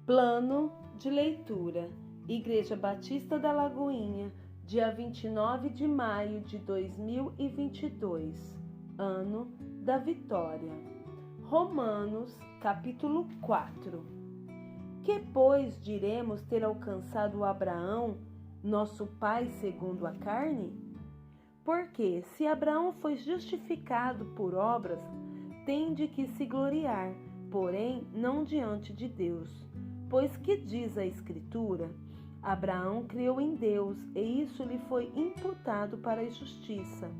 Plano de leitura: Igreja Batista da Lagoinha, dia 29 de maio de 2022, ano da vitória. Romanos, capítulo 4. Que, pois, diremos ter alcançado Abraão, nosso pai segundo a carne? Porque, se Abraão foi justificado por obras, tem de que se gloriar, porém não diante de Deus. Pois que diz a Escritura? Abraão creu em Deus, e isso lhe foi imputado para a justiça.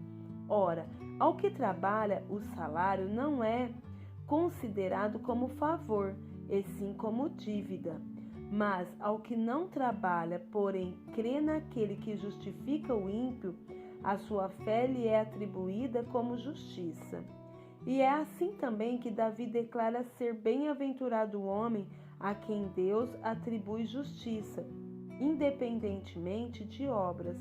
Ora, ao que trabalha, o salário não é considerado como favor, e sim como dívida. Mas ao que não trabalha, porém crê naquele que justifica o ímpio, a sua fé lhe é atribuída como justiça. E é assim também que Davi declara ser bem-aventurado o homem a quem Deus atribui justiça, independentemente de obras.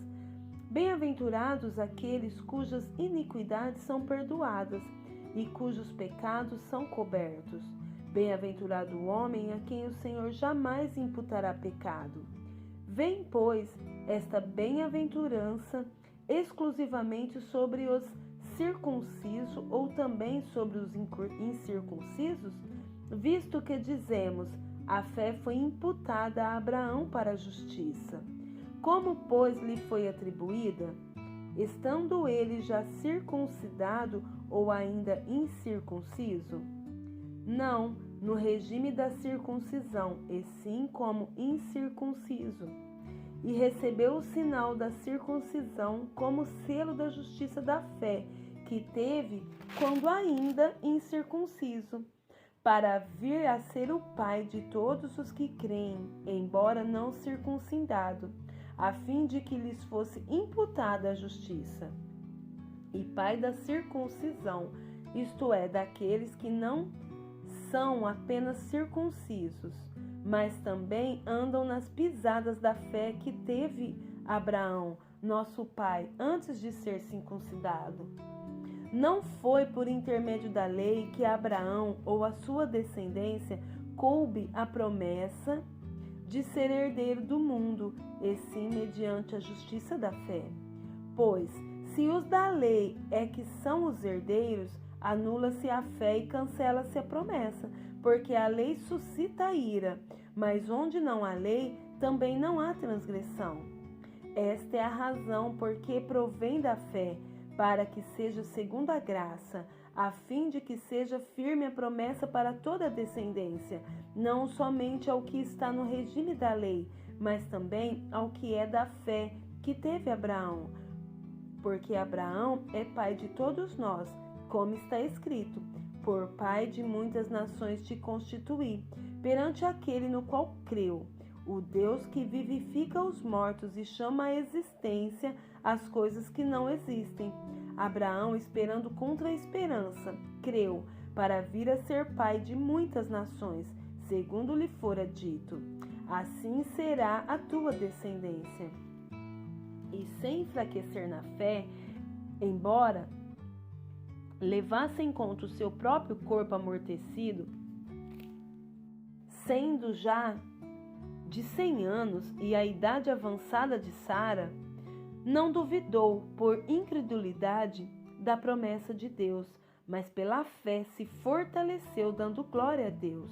Bem-aventurados aqueles cujas iniquidades são perdoadas e cujos pecados são cobertos. Bem-aventurado o homem a quem o Senhor jamais imputará pecado. Vem, pois, esta bem-aventurança exclusivamente sobre os circuncisos ou também sobre os incircuncisos? Visto que dizemos, a fé foi imputada a Abraão para a justiça. Como, pois, lhe foi atribuída? Estando ele já circuncidado ou ainda incircunciso? Não, no regime da circuncisão, e sim como incircunciso. E recebeu o sinal da circuncisão como selo da justiça da fé, que teve quando ainda incircunciso, para vir a ser o pai de todos os que creem, embora não circuncidado, a fim de que lhes fosse imputada a justiça. E pai da circuncisão, isto é, daqueles que não são apenas circuncisos, mas também andam nas pisadas da fé que teve Abraão, nosso pai, antes de ser circuncidado. Não foi por intermédio da lei que Abraão ou a sua descendência coube a promessa de ser herdeiro do mundo, e sim mediante a justiça da fé. Pois, se os da lei é que são os herdeiros, anula-se a fé e cancela-se a promessa, porque a lei suscita a ira, mas onde não há lei, também não há transgressão. Esta é a razão porque provém da fé, para que seja segundo a graça, a fim de que seja firme a promessa para toda a descendência, não somente ao que está no regime da lei, mas também ao que é da fé que teve Abraão. Porque Abraão é pai de todos nós, como está escrito: por pai de muitas nações te constituí, perante aquele no qual creu, o Deus que vivifica os mortos e chama à existência as coisas que não existem. Abraão, esperando contra a esperança, creu, para vir a ser pai de muitas nações, segundo lhe fora dito: assim será a tua descendência. E sem enfraquecer na fé, embora levasse em conta o seu próprio corpo amortecido, sendo já de 100 anos e a idade avançada de Sara, não duvidou por incredulidade da promessa de Deus, mas pela fé se fortaleceu, dando glória a Deus,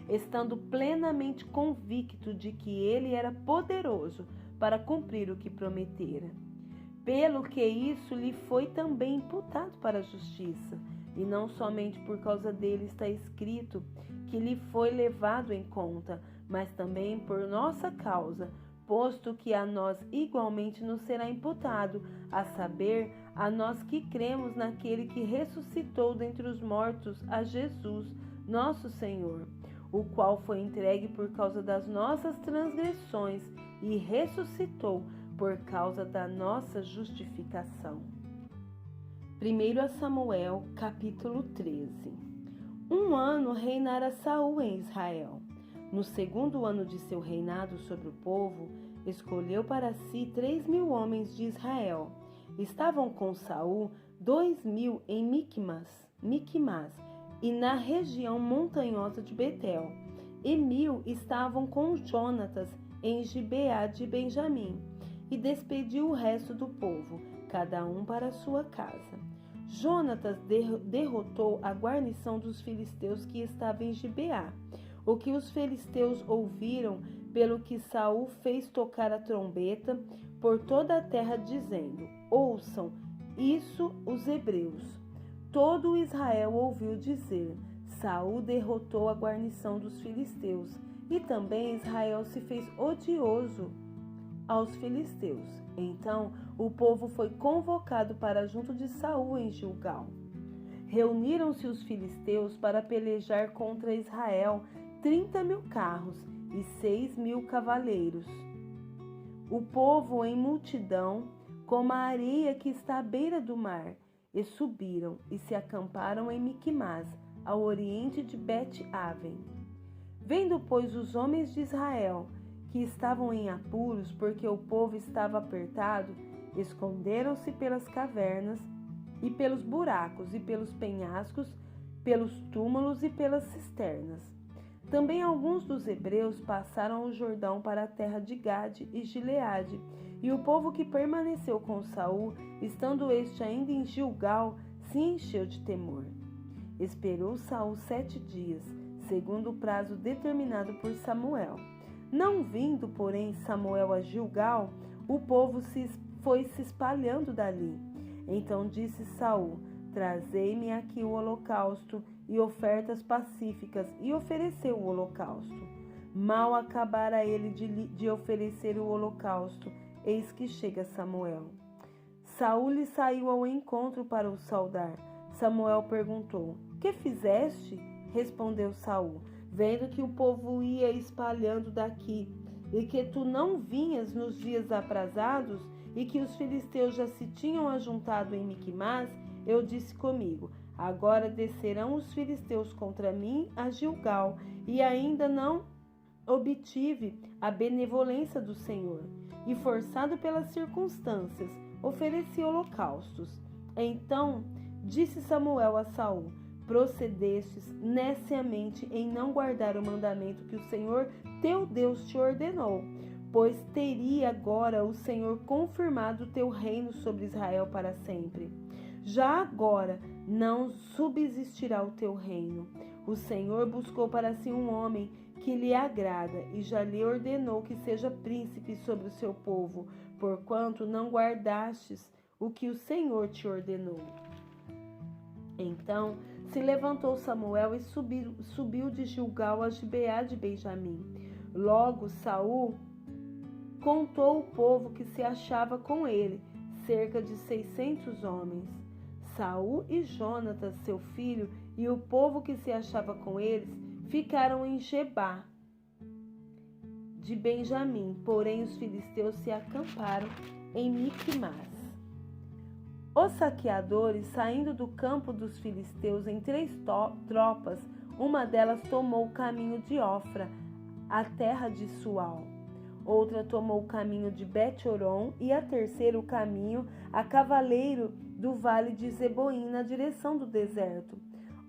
estando plenamente convicto de que ele era poderoso para cumprir o que prometera. Pelo que isso lhe foi também imputado para a justiça, e não somente por causa dele está escrito que lhe foi levado em conta, mas também por nossa causa, posto que a nós igualmente nos será imputado, a saber, a nós que cremos naquele que ressuscitou dentre os mortos a Jesus, nosso Senhor, o qual foi entregue por causa das nossas transgressões e ressuscitou por causa da nossa justificação. 1 Samuel, capítulo 13. 1 ano reinara Saul em Israel. No 2º ano de seu reinado sobre o povo, escolheu para si 3.000 homens de Israel. Estavam com Saul 2.000 em Miquimás e na região montanhosa de Betel, e 1000 estavam com Jonatas em Gibeá de Benjamim, e despediu o resto do povo, cada um para sua casa. Jonatas derrotou a guarnição dos filisteus que estava em Gibeá. O que os filisteus ouviram, pelo que Saul fez tocar a trombeta por toda a terra, dizendo: ouçam isso os hebreus. Todo Israel ouviu dizer: Saul derrotou a guarnição dos filisteus, e também Israel se fez odioso aos filisteus. Então o povo foi convocado para junto de Saul em Gilgal. Reuniram-se os filisteus para pelejar contra Israel 30.000 carros e 6.000 cavaleiros. O povo em multidão, como a areia que está à beira do mar, e subiram e se acamparam em Miquimás, ao oriente de Bet-Aven. Vendo, pois, os homens de Israel, que estavam em apuros, porque o povo estava apertado, esconderam-se pelas cavernas e pelos buracos e pelos penhascos, pelos túmulos e pelas cisternas. Também alguns dos hebreus passaram o Jordão para a terra de Gade e Gileade, e o povo que permaneceu com Saul, estando este ainda em Gilgal, se encheu de temor. Esperou Saul 7 dias, segundo o prazo determinado por Samuel. Não vindo, porém, Samuel a Gilgal, o povo foi se espalhando dali. Então disse Saul: trazei-me aqui o holocausto e ofertas pacíficas, e ofereceu o holocausto. Mal acabara ele de oferecer o holocausto, eis que chega Samuel. Saul lhe saiu ao encontro para o saudar. Samuel perguntou: que fizeste? Respondeu Saul: vendo que o povo ia espalhando daqui, e que tu não vinhas nos dias aprazados, e que os filisteus já se tinham ajuntado em Miquimás, eu disse comigo: agora descerão os filisteus contra mim a Gilgal, e ainda não obtive a benevolência do Senhor. E forçado pelas circunstâncias, ofereci holocaustos. Então disse Samuel a Saul: procedestes neciamente em não guardar o mandamento que o Senhor teu Deus te ordenou, pois teria agora o Senhor confirmado o teu reino sobre Israel para sempre. Já agora não subsistirá o teu reino. O Senhor buscou para si um homem que lhe agrada, e já lhe ordenou que seja príncipe sobre o seu povo, porquanto não guardastes o que o Senhor te ordenou. Então se levantou Samuel e subiu de Gilgal a Gibeá de Benjamim. Logo Saul contou o povo que se achava com ele, cerca de 600 homens. Saul e Jonatas, seu filho, e o povo que se achava com eles ficaram em Gebá de Benjamim, porém os filisteus se acamparam em Miquimás. Os saqueadores, saindo do campo dos filisteus em 3 tropas, uma delas tomou o caminho de Ofra, a terra de Sual. Outra tomou o caminho de Bet-Horon, e a terceira o caminho a cavaleiro do vale de Zeboim, na direção do deserto.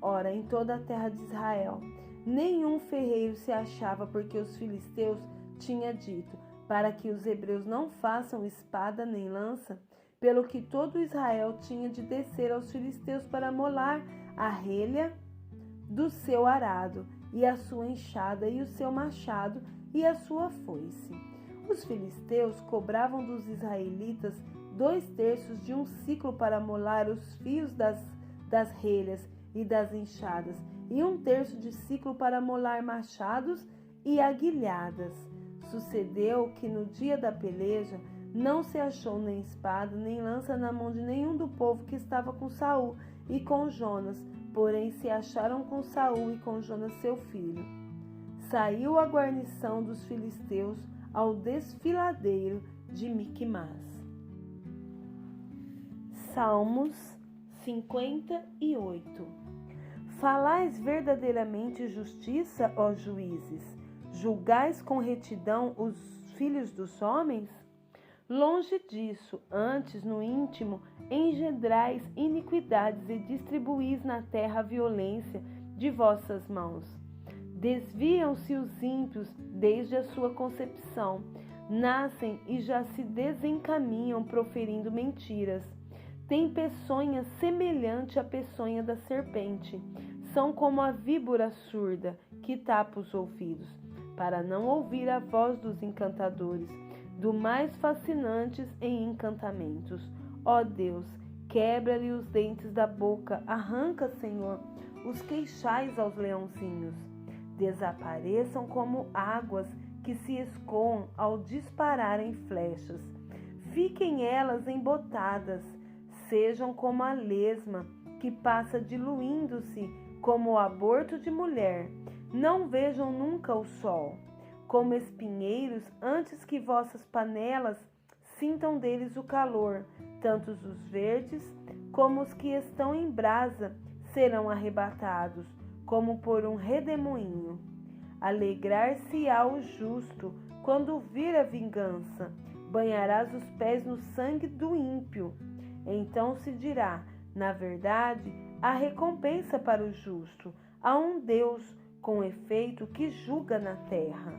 Ora, em toda a terra de Israel, nenhum ferreiro se achava, porque os filisteus tinham dito: para que os hebreus não façam espada nem lança, pelo que todo Israel tinha de descer aos filisteus para molar a relha do seu arado, e a sua enxada, e o seu machado, e a sua foice. Os filisteus cobravam dos israelitas 2/3 de um siclo para molar os fios das relhas e das enxadas, e 1/3 de siclo para molar machados e aguilhadas. Sucedeu que no dia da peleja não se achou nem espada nem lança na mão de nenhum do povo que estava com Saul e com Jonas, porém se acharam com Saul e com Jonas seu filho. Saiu a guarnição dos filisteus ao desfiladeiro de Miquimás. Salmos 58. Falais verdadeiramente justiça, ó juízes? Julgais com retidão os filhos dos homens? Longe disso, antes no íntimo engendrais iniquidades e distribuís na terra a violência de vossas mãos. Desviam-se os ímpios desde a sua concepção, nascem e já se desencaminham proferindo mentiras. Têm peçonha semelhante à peçonha da serpente. São como a víbora surda que tapa os ouvidos, para não ouvir a voz dos encantadores, do mais fascinantes em encantamentos. Ó Deus, quebra-lhe os dentes da boca, arranca, Senhor, os queixais aos leãozinhos. Desapareçam como águas que se escoam ao dispararem flechas. Fiquem elas embotadas, sejam como a lesma que passa diluindo-se como o aborto de mulher. Não vejam nunca o sol, como espinheiros, antes que vossas panelas sintam deles o calor. Tanto os verdes como os que estão em brasa serão arrebatados, como por um redemoinho. Alegrar-se-á o justo quando vir a vingança, banharás os pés no sangue do ímpio. Então se dirá, na verdade, há recompensa para o justo, há um Deus, com efeito, que julga na terra.